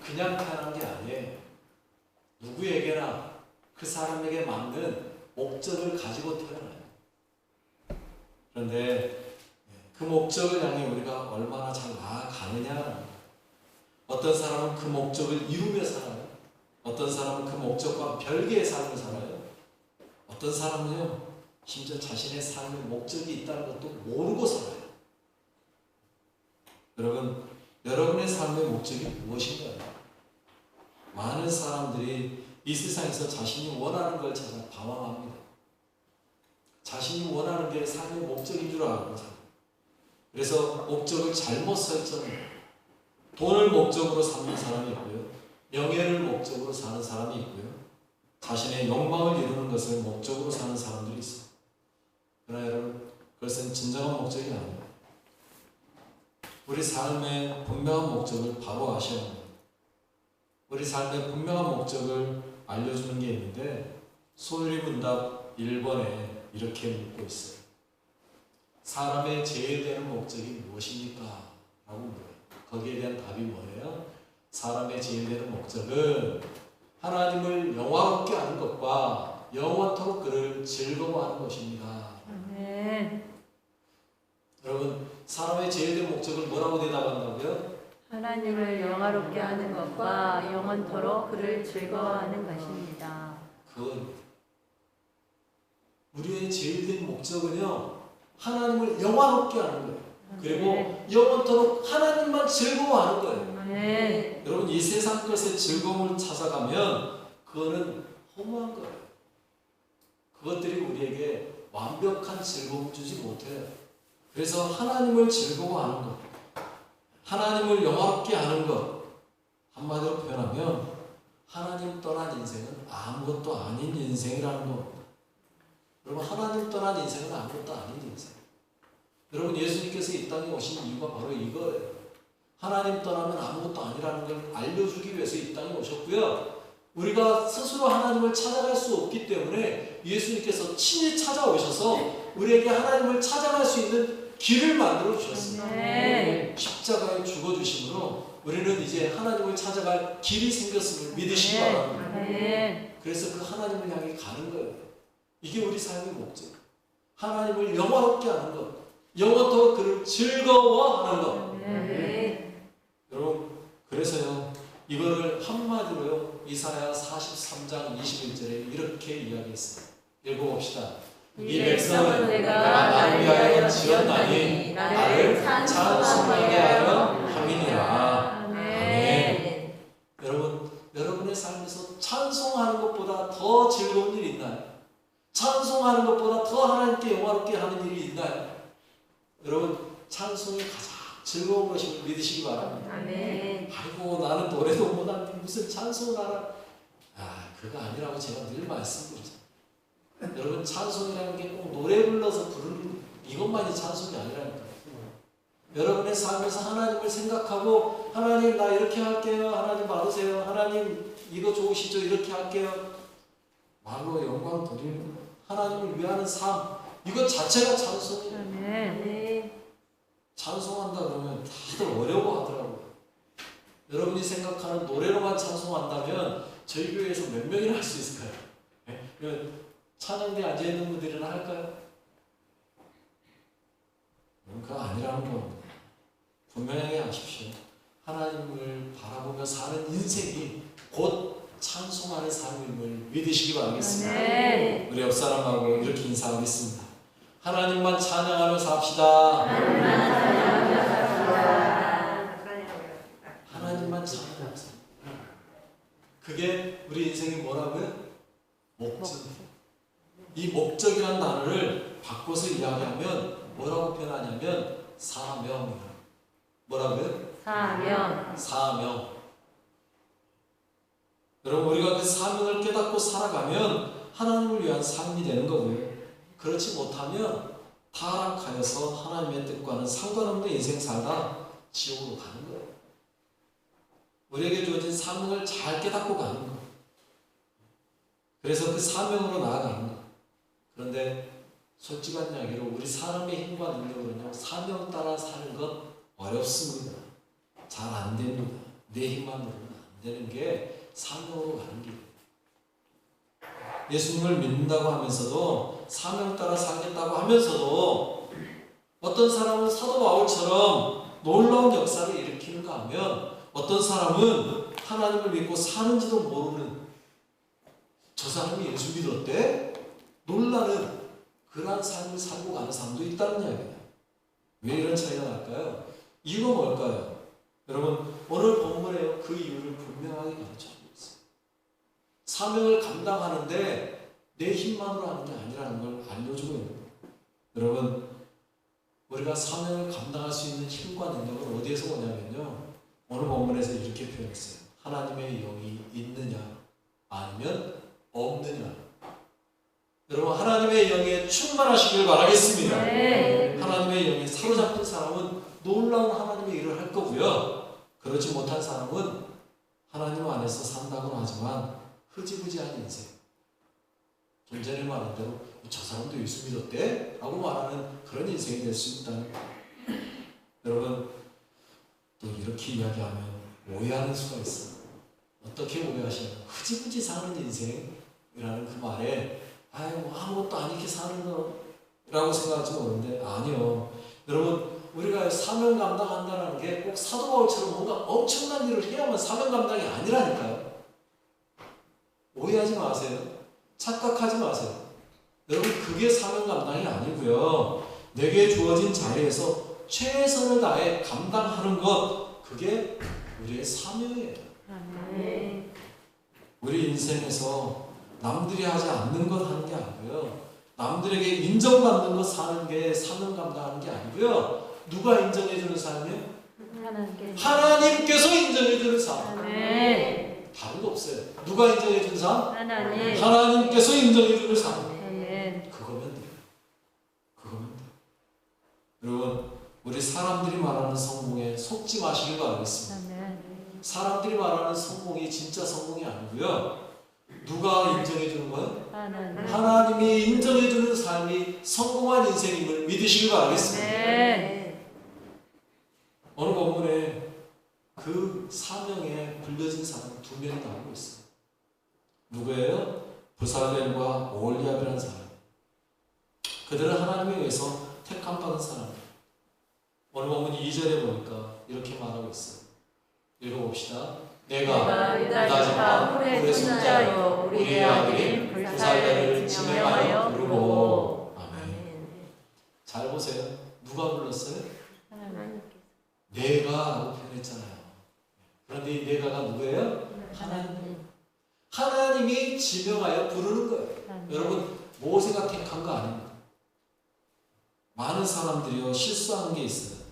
그냥 태어난 게 아니에요. 누구에게나 그 사람에게 맞는 목적을 가지고 태어나요. 그런데 그 목적을 향해 우리가 얼마나 잘 나아가느냐. 어떤 사람은 그 목적을 이루며 살아요. 어떤 사람은 그 목적과 별개의 삶을 살아요. 어떤 사람은요, 심지어 자신의 삶의 목적이 있다는 것도 모르고 살아요. 여러분, 여러분의 삶의 목적이 무엇인가요? 많은 사람들이 이 세상에서 자신이 원하는 걸 찾아 방황합니다. 자신이 원하는 게 삶의 목적인 줄 알고 살아요. 그래서 목적을 잘못 설정해요. 돈을 목적으로 삼는 사람이 있고요. 명예를 목적으로 사는 사람이 있고요. 자신의 욕망을 이루는 것을 목적으로 사는 사람들이 있어요. 그러나 여러분, 그것은 진정한 목적이 아닙니다. 우리 삶의 분명한 목적을 바로 아셔야 합니다. 우리 삶의 분명한 목적을 알려주는 게 있는데 소유리문답 1번에 이렇게 묻고 있어요. 사람의 제일되는 목적이 무엇입니까? 라고 물어요. 거기에 대한 답이 뭐예요? 사람의 제일되는 목적은 하나님을 영화롭게 하는 것과 영원토록 그를 즐거워하는 것입니다. 여러분, 사람의 제일된 목적을 뭐라고 대답한다고요? 하나님을 영화롭게 하는 것과 영원토록 그를 즐거워하는 것입니다. 그건 우리의 제일된 목적은요, 하나님을 영화롭게 하는 거예요. 그리고 영원토록 하나님만 즐거워하는 거예요. 여러분, 이 세상 것의 즐거움을 찾아가면 그거는 허무한 거예요. 그것들이 우리에게 완벽한 즐거움을 주지 못해요. 그래서 하나님을 즐거워하는 것, 하나님을 영화롭게 하는 것, 한마디로 표현하면 하나님 떠난 인생은 아무것도 아닌 인생이라는 겁니다. 여러분, 하나님 떠난 인생은 아무것도 아닌 인생. 여러분, 예수님께서 이 땅에 오신 이유가 바로 이거예요. 하나님 떠나면 아무것도 아니라는 걸 알려주기 위해서 이 땅에 오셨고요. 우리가 스스로 하나님을 찾아갈 수 없기 때문에 예수님께서 친히 찾아오셔서 우리에게 하나님을 찾아갈 수 있는 길을 만들어 주셨습니다. 십자가에 죽어주심으로 우리는 이제 하나님을 찾아갈 길이 생겼음을 믿으시기 바랍니다. 그래서 그 하나님을 향해 가는 거예요. 이게 우리 삶의 목적. 하나님을 영화롭게 하는 것, 영원토록 그를 즐거워하는 것. 여러분, 그래서요, 이거를 한마디로요, 이사야 43장 21절에 이렇게 이야기했어요. 읽어봅시다. 이 백성은 내가 나를 위하여 지었나니 나를 찬송하게 하려 함이니라. 아멘. 여러분, 여러분의 삶에서 찬송하는 것보다 더 즐거운 일이 있나요? 찬송하는 것보다 더 하나님께 영화롭게 하는 일이 있나요? 여러분, 찬송이 가장 즐거운 것임을 믿으시기 바랍니다. 아이고, 나는 노래도 못하는데 무슨 찬송을 하라. 그거 아니라고 제가 늘 말씀드리죠. 여러분, 찬송이라는 게 꼭 노래 불러서 부르는 이것만이 찬송이 아니라니까요. 여러분의 삶에서 하나님을 생각하고, 하나님 나 이렇게 할게요. 하나님 받으세요. 하나님 이거 좋으시죠? 이렇게 할게요. 말로 영광 드리는 하나님을 위하는 삶, 이것 자체가 찬송이에요. 찬송한다 그러면 다들 어려워하더라고요. 여러분이 생각하는 노래로만 찬송한다면 저희 교회에서 몇 명이나 할 수 있을까요? 찬양대에 앉아있는 분들이나 할까요? 그거 아니라는 겁니다. 분명하게 아십시오. 하나님을 바라보며 사는 인생이 곧 찬송하는 삶임을 믿으시기 바라겠습니다. 우리 옆 사람하고 이렇게 인사하겠습니다. 하나님만 찬양하며 삽시다. 하나님만 찬양하며 삽시다. 그게 우리 인생이 뭐라고요? 목적. 이 목적이라는 단어를 바꿔서 이야기하면 뭐라고 표현하냐면 사명이에요. 뭐라고요? 사명. 여러분, 우리가 그 사명을 깨닫고 살아가면 하나님을 위한 삶이 되는 거고요. 그렇지 못하면 타락하여서 하나님의 뜻과는 상관없는 인생 살다 지옥으로 가는 거예요. 우리에게 주어진 사명을 잘 깨닫고 가는 거예요. 그래서 그 사명으로 나아가는 거예요. 그런데 솔직한 이야기로 우리 사람의 힘과 능력으로는 사명 따라 사는 것 어렵습니다. 잘 안 됩니다. 내 힘만으로는 안 되는 게 사명으로 가는 길이에요. 예수님을 믿는다고 하면서도 사명 따라 살겠다고 하면서도 어떤 사람은 사도 바울처럼 놀라운 역사를 일으키는가 하면 어떤 사람은 하나님을 믿고 사는지도 모르는 저 사람이 예수 믿었대? 놀라는 그러한 삶을 살고 가는 사람도 있다는 이야기예요. 왜 이런 차이가 날까요? 이유가 뭘까요? 여러분 오늘 본문에 그 이유를 분명하게 가르쳐주고 있어요. 사명을 감당하는데 내 힘만으로 하는 게 아니라는 걸 알려주고 있는 거예요. 여러분 우리가 사명을 감당할 수 있는 힘과 능력은 어디에서 오냐면요. 오늘 본문에서 이렇게 표현했어요. 하나님의 영이 있느냐 아니면 없느냐. 여러분 하나님의 영에 충만하시길 바라겠습니다. 네. 하나님의 영에 사로잡힌 사람은 놀라운 하나님의 일을 할 거고요. 그렇지 못한 사람은 하나님 안에서 산다고는 하지만 흐지부지한 인생. 좀 전에 말한 대로 저 사람도 예수 믿었대? 라고 말하는 그런 인생이 될 수 있다는 거예요. 여러분 또 이렇게 이야기하면 오해하는 수가 있어요. 어떻게 오해하시나요? 흐지부지 사는 인생이라는 그 말에 아유 아무것도 아니게 사는 거라고 생각할지 모르는데 아니요. 여러분 우리가 사명 감당한다는 게 꼭 사도 바울처럼 뭔가 엄청난 일을 해야만 사명 감당이 아니라니까요. 오해하지 마세요. 착각하지 마세요. 여러분 그게 사명 감당이 아니고요. 내게 주어진 자리에서 최선을 다해 감당하는 것 그게 우리의 사명이에요. 우리 인생에서 남들이 하지 않는 것 하는 게 아니고요. 남들에게 인정받는 것 사는 게 사명 감당하는 게 아니고요. 누가 인정해주는 삶이에요? 하나님께서 인정해주는 삶. 다른 거 없어요. 누가 인정해주는 삶? 하나님께서 인정해주는 삶. 그거면 돼요. 그거면 돼요. 여러분 우리 사람들이 말하는 성공에 속지 마시길 바라겠습니다. 사람들이 말하는 성공이 진짜 성공이 아니고요. 누가 인정해주는 거예요? 하나님이 인정해주는 삶이 성공한 인생임을 믿으시길 바라겠습니다. 어느 본문에 그 사명에 불려진 사람 두 명이 나오고 있어요. 누구예요? 부살렐과 오홀리압이라는 사람. 그들은 하나님에 의해서 택함 받은 사람이에요. 오늘 본문 2절에 보니까 이렇게 말하고 있어요. 읽어봅시다. 내가 유다지파 훌의 손자요 우리의 아들인 부살렐을 지명하여 부르고. 아멘. 잘 보세요. 누가 불렀어요? 내가라고 표현했잖아요. 그런데 이 내가가 누구예요? 하나님. 하나님이 지명하여 부르는 거예요. 여러분 모세가 택한 거 아닙니다. 많은 사람들이요 실수하는 게 있어요.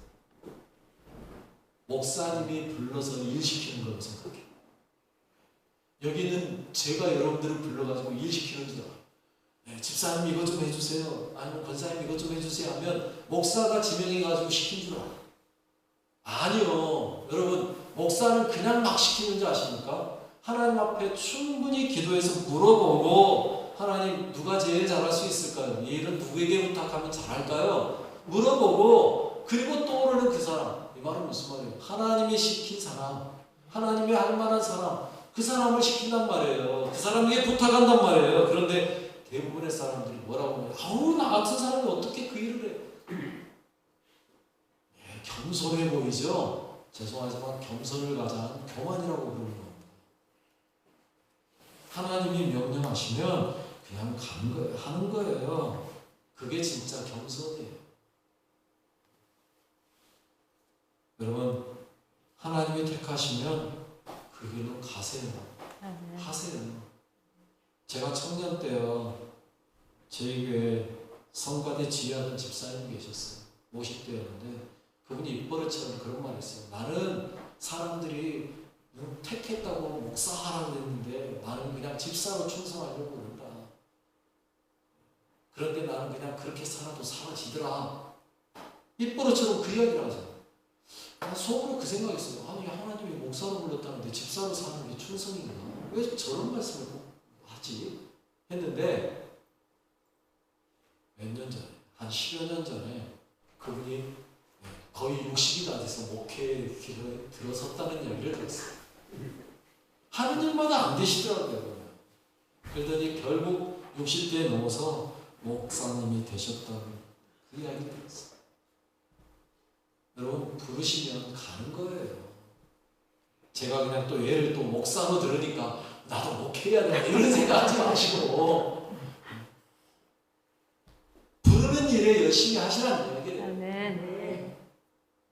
목사님이 불러서 일시키는 거라고 생각해요. 여기는 제가 여러분들을 불러가지고 일시키는 줄 알아요. 네, 집사님 이것 좀 해주세요. 아니면 권사님 이것 좀 해주세요 하면 목사가 지명해가지고 시킨 줄 알아요. 아니요. 여러분 목사는 그냥 막 시키는 줄 아십니까? 하나님 앞에 충분히 기도해서 물어보고 하나님 누가 제일 잘할 수 있을까요? 이 일은 누구에게 부탁하면 잘할까요? 물어보고 그리고 떠오르는 그 사람. 이 말은 무슨 말이에요? 하나님이 시킨 사람, 하나님이 할 만한 사람, 그 사람을 시킨단 말이에요. 그 사람에게 부탁한단 말이에요. 그런데 대부분의 사람들이 뭐라고 하면 아우 나 같은 사람이 어떻게 그 일을 해? 네, 겸손해 보이죠? 죄송하지만 겸손을 가장 교만이라고 부르는 겁니다. 하나님이 명령하시면 그냥 가는 거예요. 하는 거예요. 그게 진짜 겸손이에요. 여러분 하나님이 택하시면 그 길로 가세요. 하세요. 제가 청년 때요 저희 교회 성가대 지휘하던 집사님 계셨어요. 50대였는데 그분이 입버릇처럼 그런 말 했어요. 나는 사람들이 택했다고 목사하라고 했는데 나는 그냥 집사로 충성하려고 그런다. 그런데 나는 그냥 그렇게 살아도 사라지더라. 입버릇처럼 그 이야기를 하잖아요. 나 속으로 그 생각했어요. 아니 하나님이 목사로 불렀다는데 집사로 사는 게 충성인가? 왜 저런 말씀을 하지? 했는데 몇 년 전에 한 10여 년 전에 그분이 거의 60이 다 돼서 목회에 들어섰다는 이야기를 들었어요. 하는 일마다 안 되시더라고요. 그러더니 결국 60대에 넘어서 목사님이 되셨다고 그 이야기 들었어요. 여러분 부르시면 가는 거예요. 제가 그냥 또 얘를 또 목사로 들으니까 나도 목회해야 되나 이런 생각하지 마시고 부르는 일에 열심히 하시라는 얘기예요. 아멘.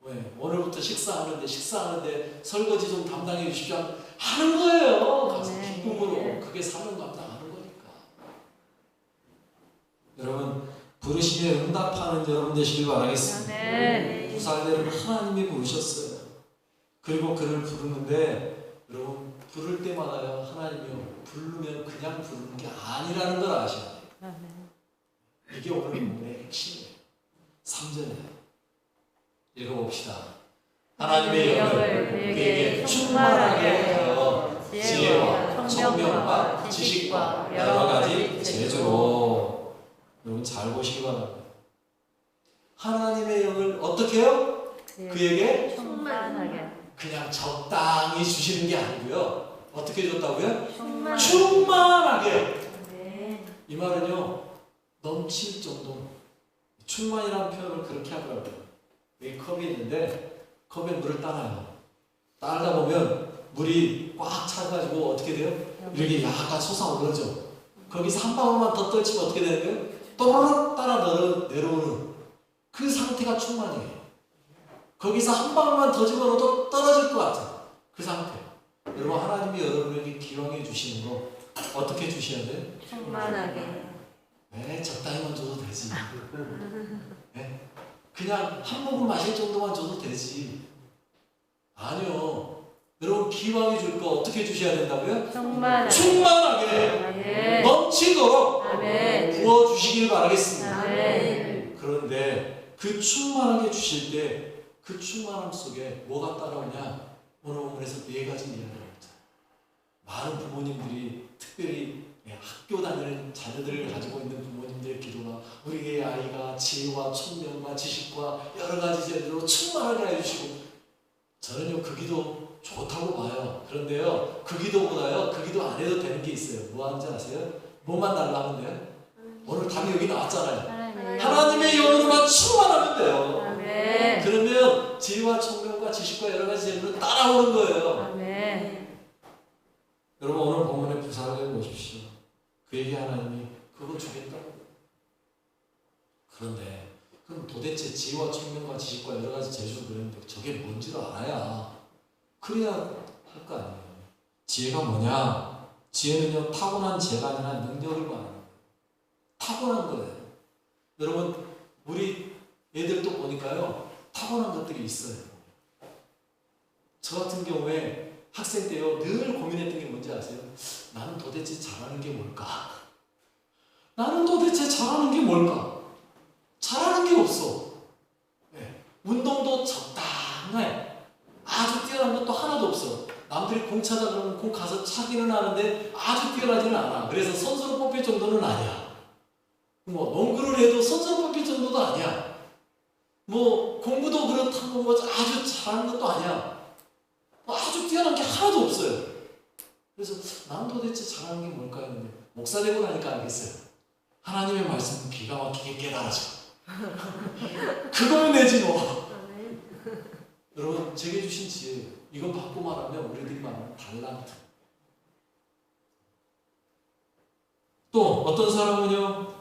왜? 오늘부터 식사하는데 설거지 좀 담당해 주십시오. 하는 거예요. 가서 기쁨으로. 그게 사명 감당하는 거니까. 여러분 부르시면 응답하는 여러분 되시길 바라겠습니다. 아멘. 부살대를 하나님이 부르셨어요. 그리고 그를 부르는데 여러분 부를 때마다요 하나님이요 부르면 그냥 부르는 게 아니라는 걸 아셔야 돼요. 아멘. 이게 오늘 본문의 핵심이에요. 3절에 읽어봅시다. 하나님의 영을 그에게 충만하게 하여 지혜와 총명과 지식과 여러 가지 재주로. 여러분 잘 보시기 바랍니다. 하나님의 영을 어떻게 해요? 그에게 충만하게. 그냥 적당히 주시는 게 아니고요. 어떻게 줬다고요? 충만하게. 충만하게. 네. 이 말은요 넘칠 정도. 충만이라는 표현을 그렇게 하더라고요. 여기 컵이 있는데 컵에 물을 따라요. 따르다 보면 물이 꽉 차가지고 어떻게 돼요? 이렇게 약간 솟아오르죠. 거기서 한 방울만 더 떨치면 어떻게 되는 거예요? 또르륵 따라 내려오는 그 상태가 충만이에요. 거기서 한 방울만 더 집어넣어도 떨어질 것 같아요. 그 상태. 여러분 하나님이 여러분에게 기왕해 주시는 거 어떻게 주셔야 돼요? 충만하게. 네, 적당히만 줘도 되지. 네? 그냥 한 모금 마실 정도만 줘도 되지. 아니요. 여러분 기왕해 줄 거 어떻게 주셔야 된다고요? 충만하게. 충만하게 아멘. 넘치도록 아멘. 부어주시길 바라겠습니다. 아멘. 그런데 그 충만하게 주실 때 그 충만함 속에 뭐가 따라오냐? 오늘 본문에서 4가지 이야기를 합니다. 많은 부모님들이 특별히 학교 다니는 자녀들을 가지고 있는 부모님들의 기도가 우리의 아이가 지혜와 총명과 지식과 여러 가지 재주로 충만하게 해주시고 저는요 그 기도 좋다고 봐요. 그런데요 그 기도보다요 그 기도 안 해도 되는 게 있어요. 뭐 하는지 아세요? 뭐만 달라면 돼요? 오늘 답이 여기 나왔잖아요. 하나님의 영으로만 충만하면 돼요. 아멘. 그러면 지혜와 총명과 지식과 여러 가지 재주로 따라오는 거예요. 아멘. 여러분 오늘 본문의 부사를 보십시오. 그에게 하나님이 그거 주겠다고. 그런데 그럼 도대체 지혜와 총명과 지식과 여러 가지 재주를 그랬는데 저게 뭔지를 알아야 그래야 할 거 아니에요. 지혜가 뭐냐? 지혜는요 타고난 재가 아니라 능력을 말하는 거예요. 타고난 거예요. 여러분 우리 애들도 보니까요 타고난 것들이 있어요. 저 같은 경우에 학생 때요 늘 고민했던 게 뭔지 아세요? 나는 도대체 잘하는 게 뭘까? 나는 도대체 잘하는 게 뭘까? 잘하는 게 없어. 네. 운동도 적당해. 아주 뛰어난 것도 하나도 없어. 남들이 공 차자 그러면 공 가서 차기는 하는데 아주 뛰어나지는 않아. 그래서 선수로 뽑힐 정도는 아니야. 뭐 농구를 해도 선수로 뽑힐 정도도 아니야. 뭐 공부도 그렇다고 뭐 아주 잘하는 것도 아니야. 아주 뛰어난 게 하나도 없어요. 그래서 난 도대체 잘하는 게 뭘까 했는데 목사 되고 나니까 알겠어요. 하나님의 말씀은 기가 막히게 깨달아져. 그걸 내지 뭐. 여러분 제게 주신 지혜 이거 받고 말하면 우리들이 말하는 달란트. 또 어떤 사람은요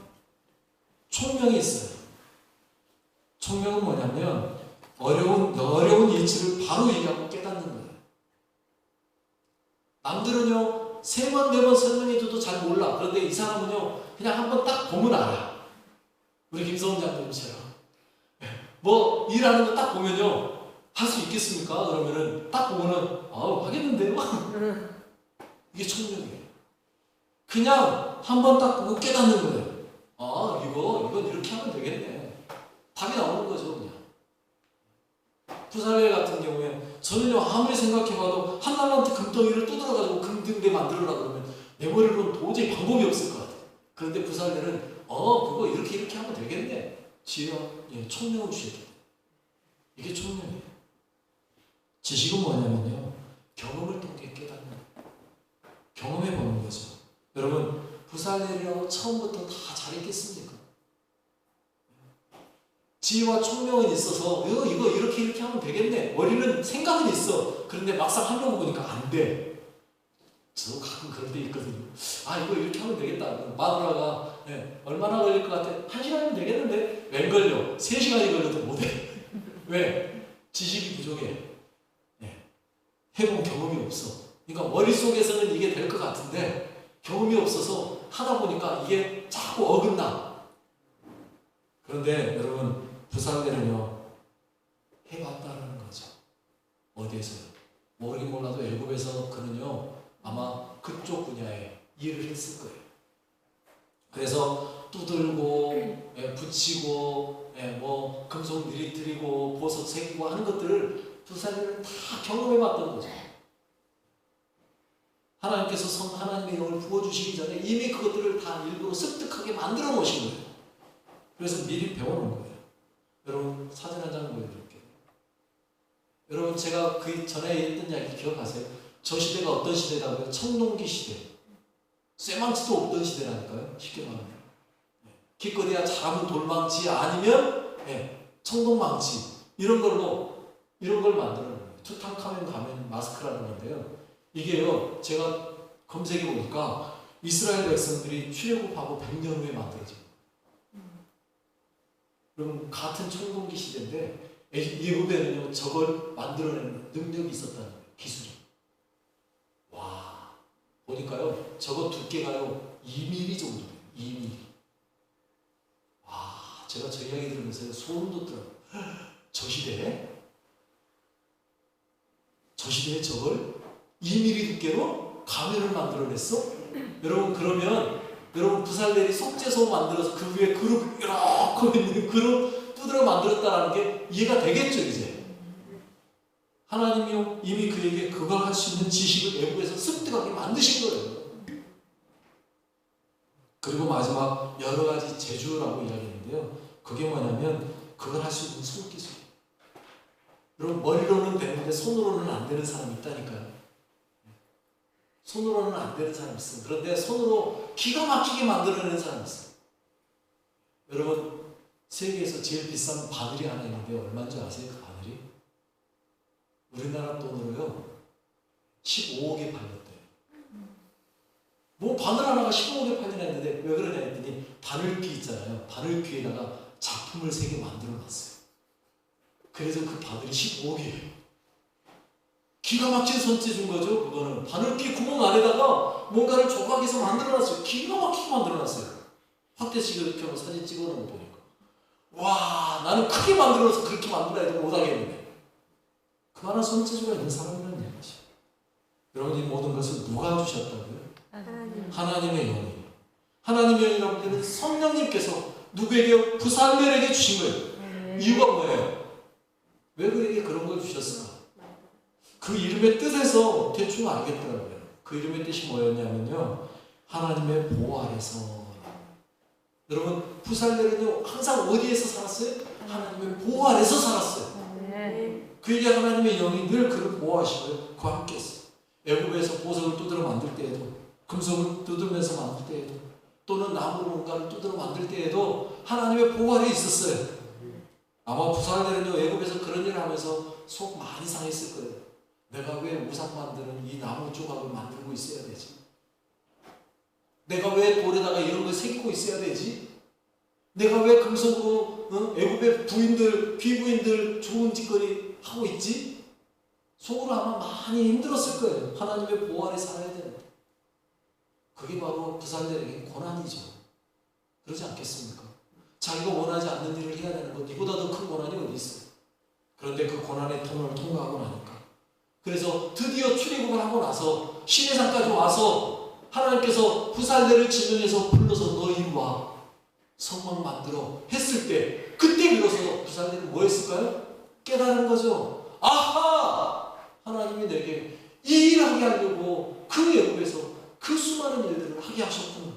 총명이 있어요. 총명은 뭐냐면 어려운 이치를 바로 얘기하고 깨닫는 거예요. 남들은요 3번 4번 설명해줘도 잘 몰라. 그런데 이 사람은요 그냥 한번 딱 보면 알아. 우리 김성훈 장로님처럼 뭐 일하는 거 딱 보면요 할 수 있겠습니까? 그러면은 딱 보면은 하겠는데요? 이게 총명이에요. 그냥 한번 딱 보고 깨닫는 거예요. 이건 이렇게 하면 되겠네. 답이 나오는 거죠 그냥. 부살레 같은 경우에 저는요 아무리 생각해봐도 한 달란트 금덩이를 두드려가지고 금등대 만들어라 그러면 내 머리로는 도저히 방법이 없을 것 같아요. 그런데 부살레는 그거 이렇게 하면 되겠네. 지혜와 총명을 주셨기 때문에. 이게 총명이에요. 지식은 뭐냐면요 경험을 통해 깨닫는 거예요. 부살렐이라고 처음부터 다 잘했겠습니까? 지혜와 총명은 있어서 이거 이렇게 하면 되겠네. 머리는 생각은 있어. 그런데 막상 하려고 보니까 안 돼. 저도 가끔 그런 데 있거든요. 아, 이거 이렇게 하면 되겠다. 마누라가 얼마나 걸릴 것 같아? 1시간이면 되겠는데? 웬 걸려? 3시간이 걸려도 못해. 왜? 지식이 부족해. 해본 경험이 없어. 그러니까 머릿속에서는 이게 될 것 같은데 경험이 없어서 하다 보니까 이게 자꾸 어긋나. 그런데 여러분, 부살렐은요, 해봤다라는 거죠. 어디에서요? 모르긴 몰라도 애굽에서 그는요, 아마 그쪽 분야에 일을 했을 거예요. 그래서 두들고, 붙이고, 뭐 금속 느리뜨리고, 보석 새기고 하는 것들을 부살렐은 다 경험해봤던 거죠. 하나님께서 하나님의 영을 부어주시기 전에 이미 그것들을 다 일부러 습득하게 만들어 놓으신 거예요. 그래서 미리 배워놓은 거예요. 여러분, 사진 한 장 보여드릴게요. 여러분, 제가 그 전에 했던 이야기 기억하세요? 저 시대가 어떤 시대라고요? 청동기 시대. 쇠망치도 없던 시대라니까요. 쉽게 말하면. 기껏해야 잘하면 돌망치, 아니면 청동망치, 이런 걸 만들어놓은 거예요. 투탕카멘 가면 마스크라는 건데요. 이게요, 제가 검색해 보니까 이스라엘 백성들이 출애굽하고 100년 후에 만들어진 거예요. 그럼 같은 청동기 시대인데 예후배는요, 저걸 만들어내는 능력이 있었다는 거예요. 기술이. 와, 보니까요, 저거 두께가요 2mm 정도예요. 2mm. 와, 제가 저 이야기 들으면서 소름 돋더라고요. 저 시대에 저걸 2mm 두께로 가면을 만들어냈어? 여러분, 그러면 여러분, 부살렐이 속죄소 만들어서 그 위에 그릇 이렇게 있는 그릇 두드려 만들었다라는 게 이해가 되겠죠, 이제. 하나님이 이미 그에게 그걸 할 수 있는 지식을 애굽에서 습득하게 만드신 거예요. 그리고 마지막 여러 가지 재주라고 이야기했는데요. 그게 뭐냐면 그걸 할 수 있는 손기술이에요. 여러분, 머리로는 되는데 손으로는 안 되는 사람이 있다니까요. 손으로는 안 되는 사람이 있어요. 그런데 손으로 기가 막히게 만들어내는 사람이 있어요. 여러분, 세계에서 제일 비싼 바늘이 하나 있는데 얼마인 줄 아세요? 그 바늘이? 우리나라 돈으로요 15억에 팔렸대요. 뭐 바늘 하나가 15억에 팔리나 했는데 왜 그러냐 했더니 바늘귀 있잖아요. 바늘귀에다가 작품을 3개 만들어 놨어요. 그래서 그 바늘이 15억이에요. 기가 막힌 손재주인 거죠. 그거는 바늘귀 구멍 안에다가 뭔가를 조각해서 만들어놨어요. 기가 막히게 만들어놨어요. 확대식을 이렇게 하고 사진 찍어놓은 거 보니까, 와, 나는 크게 만들어서 그렇게 만들어야 해도 못하겠는데. 그만한 손재주가 있는 사람이라는 얘기죠. 여러분, 이 모든 것을 누가 주셨다고요? 하나님의 영이. 하나님의 영이라고 할 때는 성령님께서 누구에게? 부살렐에게 주신 거예요. 이유가 뭐예요? 왜 그에게 그런 걸 주셨을까? 그 이름의 뜻에서 대충 알겠더라고요. 그 이름의 뜻이 뭐였냐면요, 하나님의 보호 아래서. 여러분, 부살렐은요 항상 어디에서 살았어요? 하나님의 보호 아래서 살았어요. 그에게 하나님의 영이 늘 그를 보호하시고요, 그와 함께 했어요. 애굽에서 보석을 두드려 만들 때에도, 금속을 뜯으면서 만들 때에도, 또는 나무로 뭔가를 두드려 만들 때에도 하나님의 보호 아래에 있었어요. 아마 부살렐은요 애굽에서 그런 일을 하면서 속 많이 상했을 거예요. 내가 왜 우상 만드는 이 나무 조각을 만들고 있어야 되지? 내가 왜 돌에다가 이런 걸 새기고 있어야 되지? 내가 왜 금속으로 애굽의 부인들, 귀부인들 좋은 짓거리 하고 있지? 속으로 아마 많이 힘들었을 거예요. 하나님의 보호 아래 살아야 되는데. 그게 바로 부살렐에게 고난이죠. 그러지 않겠습니까? 자기가 원하지 않는 일을 해야 되는 것, 이보다 더 큰 고난이 어디 있어요? 그런데 그 고난의 터널을 통과하고 나니까, 그래서 드디어 출애굽을 하고 나서 시내산까지 와서 하나님께서 부살렐을 지명해서 불러서 너 이리 와, 성막 만들어 했을 때, 그때 비로소 부살렐은 뭐 했을까요? 깨달은 거죠. 아하! 하나님이 내게 이 일을 하게 하려고 그 애굽에서 그 수많은 일들을 하게 하셨구나.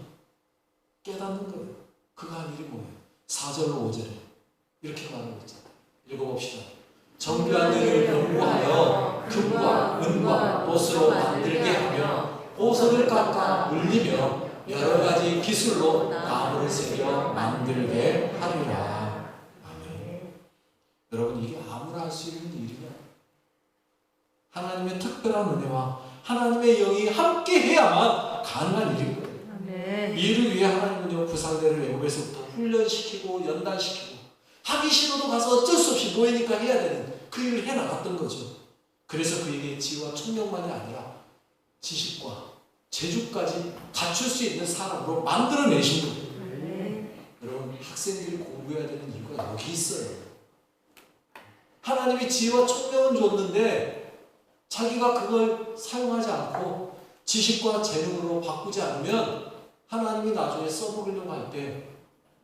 깨닫는 거예요. 그가 한 일이 뭐예요? 4절로 5절에 이렇게 말하고 있잖아요. 읽어봅시다. 정교한 일을 연구하여 금과 은과 옷으로 만들게 하며 보석을 깎아 물리며 여러 가지 기술로 나무를 새겨 만들게 하리라. 아멘. 여러분, 이게 아무나 할 수 있는 일이냐? 하나님의 특별한 은혜와 하나님의 영이 함께 해야만 가능한 일인 거예요. 이 일을 위해 하나님은요, 부살레를 애굽에서부터 훈련시키고 연단시키고 하기 싫어도 가서 어쩔 수 없이 모이니까 해야 되는 그 일을 해나갔던 거죠. 그래서 그에게 지혜와 총명만이 아니라 지식과 재주까지 갖출 수 있는 사람으로 만들어내신 거예요. 여러분, 학생들이 공부해야 되는 이유가 여기 있어요. 하나님이 지혜와 총명은 줬는데 자기가 그걸 사용하지 않고 지식과 재능으로 바꾸지 않으면 하나님이 나중에 써먹으려고 할 때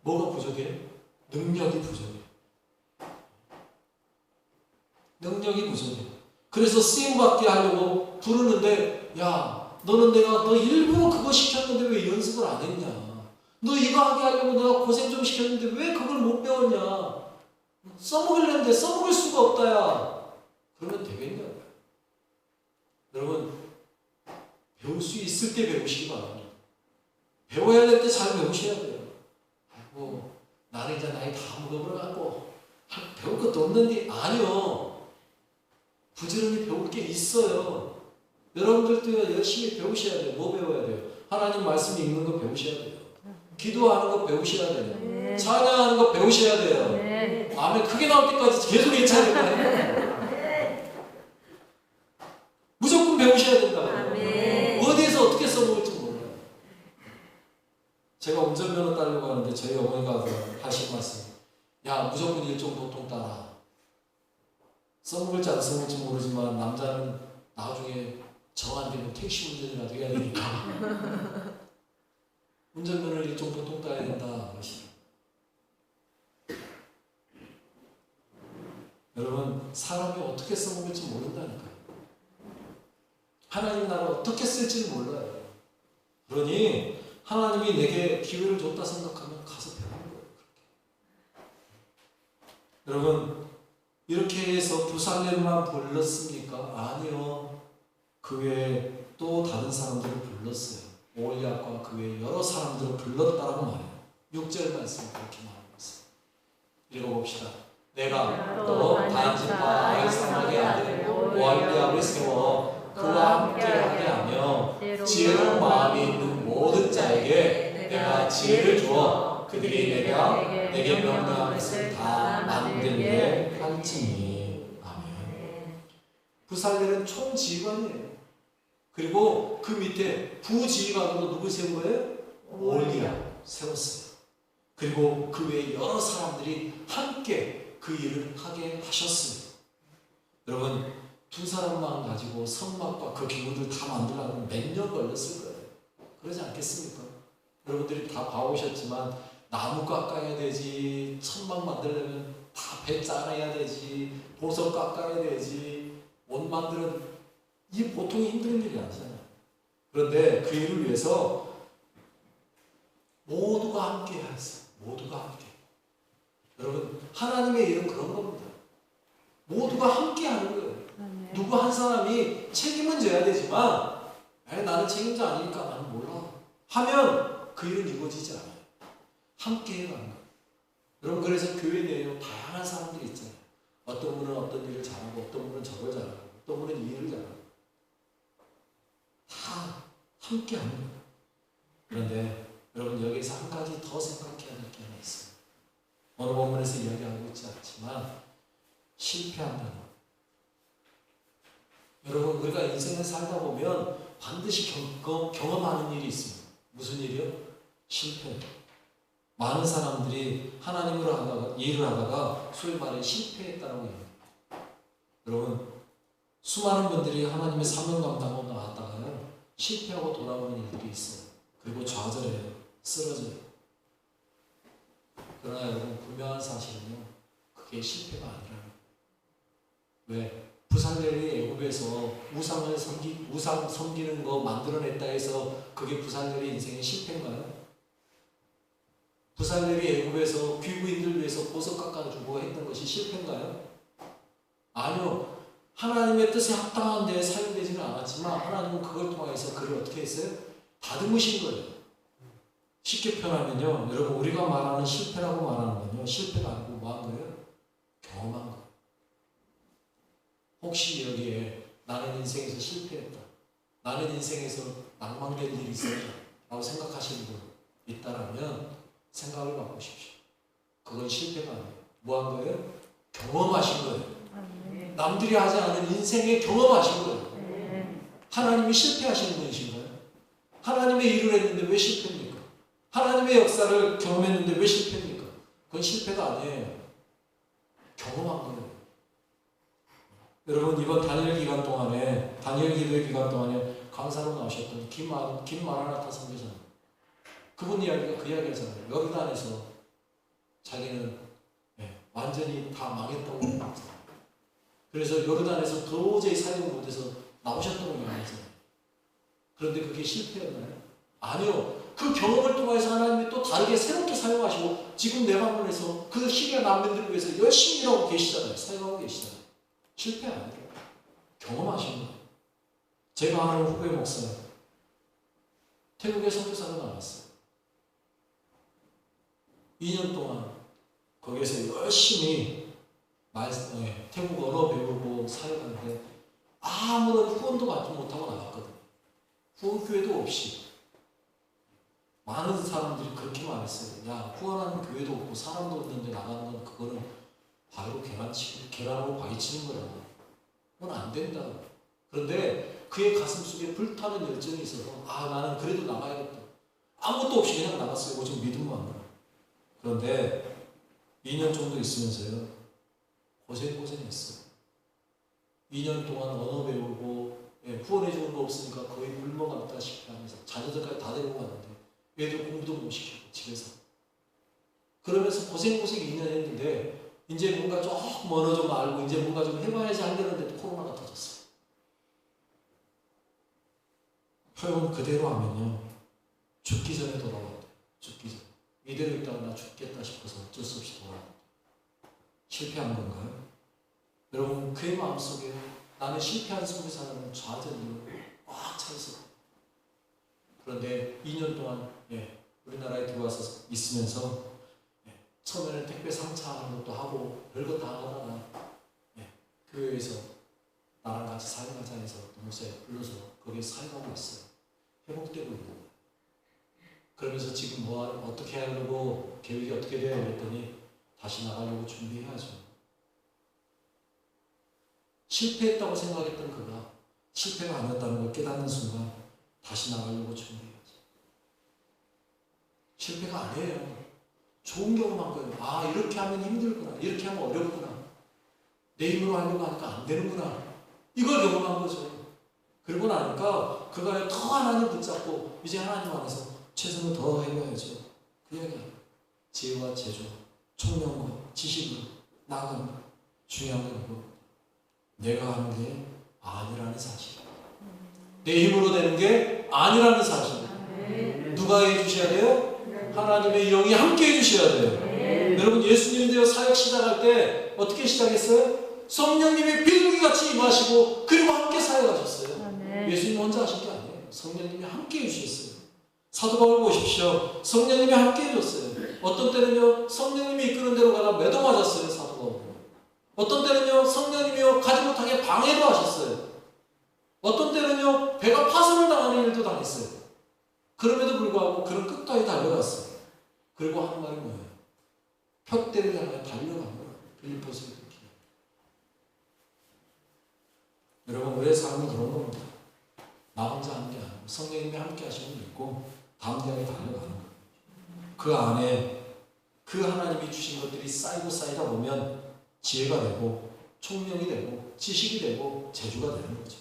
뭐가 부족해? 능력이 부족해. 능력이 부족해. 그래서 쓰임받게 하려고 부르는데, 야, 너 일부러 그거 시켰는데 왜 연습을 안 했냐? 너 이거 하게 하려고 내가 고생 좀 시켰는데 왜 그걸 못 배웠냐? 써먹으려는데 써먹을 수가 없다야. 그러면 되겠냐? 여러분, 배울 수 있을 때 배우시기 바랍니다. 배워야 될 때 잘 배우셔야 돼요. 아이고, 나는 이제 나이 다 먹어버려갖고 배울 것도 없는데. 아니요. 부지런히 배울 게 있어요. 여러분들도 열심히 배우셔야 돼요. 뭐 배워야 돼요? 하나님 말씀 읽는 거 배우셔야 돼요. 기도하는 거 배우셔야 돼요. 찬양하는 거 배우셔야 돼요. 아멘. 크게 나올 때까지 계속 외쳐야 될 거 아니에요? 무조건 배우셔야 된다고요. 어디에서 어떻게 써먹을지 몰라요. 제가 운전면허 따려고 하는데 저희 어머니가 하신 말씀, 야, 무조건 일종 보통 따라. 써먹을지 안 써먹을지 모르지만 남자는 나중에 정 안 되면 택시 운전이라도 해야 되니까 운전면허를 일종 보통 따야 된다. 여러분, 사람이 어떻게 써먹을지 모른다니까요. 하나님 나라 어떻게 쓸지를 몰라요. 그러니 하나님이 내게 기회를 줬다 생각하면 가서 배우는 거예요. 그렇게. 여러분, 이렇게 해서 부살렘만 불렀습니까? 아니요. 그 외에 또 다른 사람들을 불렀어요. 올리압과 그 외에 여러 사람들을 불렀다라고 말해요. 6절 말씀 그렇게 말하고 있어요. 읽어봅시다. 내가 또 단지파 아이사막의 아들 올리압을 세워 그와 함께하게 하며 지혜로운 마음이 있는 모든 자에게 내가 지혜를 주어 그들이 내게 명령한 것을 다 만들게 할지니. 아멘. 부살렘은 총지휘관이에요. 그리고 그 밑에 부지휘관으로 누구 세운 거예요? 올리압 세웠어요. 그리고 그 외에 여러 사람들이 함께 그 일을 하게 하셨어요. 여러분, 두 사람만 가지고 성막과 그 기구들 다 만들려면 몇 년 걸렸을 거예요. 그러지 않겠습니까? 여러분들이 다 봐오셨지만 나무 깎아야 되지, 천막 만들려면 다 배 짜내야 되지, 보석 깎아야 되지, 옷 만드는, 이게 보통 힘든 일이 아니잖아요. 그런데 그 일을 위해서 모두가 함께 했어요. 모두가 함께. 여러분, 하나님의 일은 그런 겁니다. 모두가 함께 하는 거예요. 누구 한 사람이 책임은 져야 되지만, 나는 책임자 아니니까 나는 몰라 하면 그 일은 이루어지지 않아요. 함께 해가는 거예요. 여러분, 그래서 교회 내에는 다양한 사람들이 있잖아요. 어떤 분은 어떤 일을 잘하고, 어떤 분은 저걸 잘하고, 어떤 분은 이 일을 잘하고, 다 함께 하는 거예요. 그런데 여러분, 여기서 한 가지 더 생각해야 될 게 하나 있어요. 오늘 본문에서 이야기하고 있지 않지만 실패한다는 것. 여러분, 우리가 인생을 살다 보면 반드시 경험하는 일이 있습니다. 무슨 일이요? 실패. 많은 사람들이 하나님으로 하다가, 일을 하다가 소위 말해 실패했다고 해요. 여러분, 수많은 분들이 하나님의 사명 감당하고 나왔다가요, 실패하고 돌아오는 일들이 있어요. 그리고 좌절해요. 쓰러져요. 그러나 여러분, 분명한 사실은요, 그게 실패가 아니라는 거예요. 왜? 부살렘이 애굽에서 우상 섬기는 거 만들어냈다 해서 그게 부살렘의 인생의 실패인가요? 부살렘이 애굽에서 귀부인들 위해서 보석 깎아주고 했던 것이 실패인가요? 아니요. 하나님의 뜻에 합당한 데에 사용되지는 않았지만 하나님은 그걸 통해서 그를 어떻게 했어요? 다듬으신 거예요. 쉽게 표현하면요, 여러분 우리가 말하는 실패라고 말하는 건요, 실패가 아니고 뭐 한 거예요? 경험한 거예요. 혹시 여기에 나는 인생에서 실패했다, 나는 인생에서 낭망될 일이 있었다 라고 생각하시는 분 있다라면 생각을 바꾸십시오. 그건 실패가 아니에요. 뭐 한 거예요? 경험하신 거예요. 남들이 하지 않은 인생의 경험하신 거예요. 하나님이 실패하시는 분이신가요? 하나님의 일을 했는데 왜 실패입니까? 하나님의 역사를 경험했는데 왜 실패입니까? 그건 실패가 아니에요. 경험한 거예요. 여러분 이번 다니엘 기간 동안에, 다니엘 기도의 기간 동안에 강사로 나오셨던 김마라나타 선교사님, 그분 이야기가 그 이야기잖아요. 요르단에서 자기는 완전히 다 망했다고 생각했어요. 그래서 요르단에서 도저히 사역을 못해서 나오셨다고 이야기했잖아요. 그런데 그게 실패였나요? 아니요. 그 경험을 통해서 하나님이 또 다르게 새롭게 사용하시고 지금 내방문에서 그 시리아 난민들을 위해서 열심히 일하고 계시잖아요. 사용하고 계시잖아요. 실패 아니에요. 경험하신 거예요. 제가 아는 후배 목사, 태국에 선교사로 나갔어요. 2년 동안 거기에서 열심히 태국 언어 배우고 사역하는데 아무런 후원도 받지 못하고 나갔거든요. 후원교회도 없이. 많은 사람들이 그렇게 말했어요. 야, 후원하는 교회도 없고 사람도 없는데 나가는 건 그거는 바로 계란으로 바위치는 거라고. 그건 안 된다. 그런데 그의 가슴 속에 불타는 열정이 있어서 나는 그래도 나가야겠다. 아무것도 없이 그냥 나갔어요. 오직 믿음만. 그런데 2년 정도 있으면서요, 고생했어요. 2년 동안 언어 배우고 후원해주는 거 없으니까 거의 굶어갔다시피 하면서 자녀들까지 다 데리고 갔는데 애들 공부도 못 시키고 집에서. 그러면서 고생 2년 했는데 이제 뭔가 조금 언어 좀 알고 이제 뭔가 좀 해봐야지 하려는데 코로나가 터졌어요. 표현 그대로 하면요, 죽기 전에 돌아왔대요. 죽기 전에. 이대로 있다가 나 죽겠다 싶어서 어쩔 수 없이 돌아왔대요. 실패한 건가요? 여러분 그의 마음속에 나는 실패한 선교사라는 좌절을 꽉 차있어요. 그런데 2년 동안 우리나라에 들어와서 있으면서 처음에는 택배 상차하는 것도 하고 별것 다 하다가 교회에서 나랑 같이 사역하자 해서 목사에 불러서 거기에 사역하고 있어요. 회복되고 있는 거예요. 그러면서 지금 어떻게 하려고 계획이 어떻게 돼요? 그랬더니 다시 나가려고 준비해야죠. 실패했다고 생각했던 그가 실패가 아니었다는 걸 깨닫는 순간 다시 나가려고 준비해야죠. 실패가 아니에요. 좋은 경험한 거예요. 이렇게 하면 힘들구나. 이렇게 하면 어렵구나. 내 힘으로 하려고 하니까 안 되는구나. 이걸 경험한 거죠. 그리고 나니까 그가 더 하나님 붙잡고 이제 하나님 안에서 최선을 더 해봐야죠. 그 이야기예요. 지혜와 제조, 총명과 지식으로 나아가는 거. 중요한 건 이거. 내가 하는 게 아니라는 사실. 내 힘으로 되는 게 아니라는 사실. 누가 해주셔야 돼요? 하나님의 영이 함께 해주셔야 돼요. 여러분 예수님도요, 사역 시작할 때 어떻게 시작했어요? 성령님이 비둘기같이 임하시고 그리고 함께 사역하셨어요. 예수님 혼자 하신 게 아니에요. 성령님이 함께 해주셨어요. 사도 바울 보십시오. 성령님이 함께 해줬어요. 어떤 때는요, 성령님이 이끄는 대로 가다 매도 맞았어요. 사도 바울. 어떤 때는요, 성령님이요 가지 못하게 방해도 하셨어요. 어떤 때는요, 배가 파손을 당하는 일도 당했어요. 그럼에도 불구하고 그런 끝까지 달려갔어요. 그리고 하는 말이 뭐예요? 푯대를 향해 달려간 거예요. 빌립보서에 그렇게. 여러분 우리의 삶은 그런 겁니다. 나 혼자 하는 게 아니고 성령님이 함께 하시는 게 있고 담대하게 달려가는 거예요. 그 안에 그 하나님이 주신 것들이 쌓이다 보면 지혜가 되고 총명이 되고 지식이 되고 재주가 되는 거죠.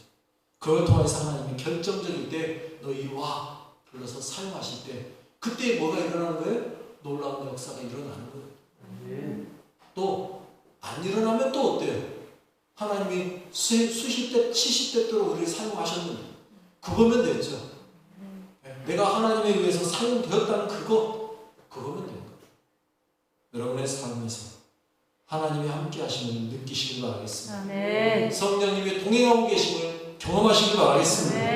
그걸 통해서 하나님이 결정적일 때 너 이리 와 불러서 사용하실 때 그때 뭐가 일어나는 거예요? 놀라운 역사가 일어나는 거예요. 또 안 일어나면 또 어때요? 하나님이 수십 대 70대 때로 우리를 사용하셨는데 그거면 됐죠. 내가 하나님에 의해서 사용되었다는 그거면 된 거예요. 여러분의 삶에서 하나님이 함께 하심을 느끼시길 바라겠습니다. 성령님의 동행하고 계심을 경험하시길 바라겠습니다.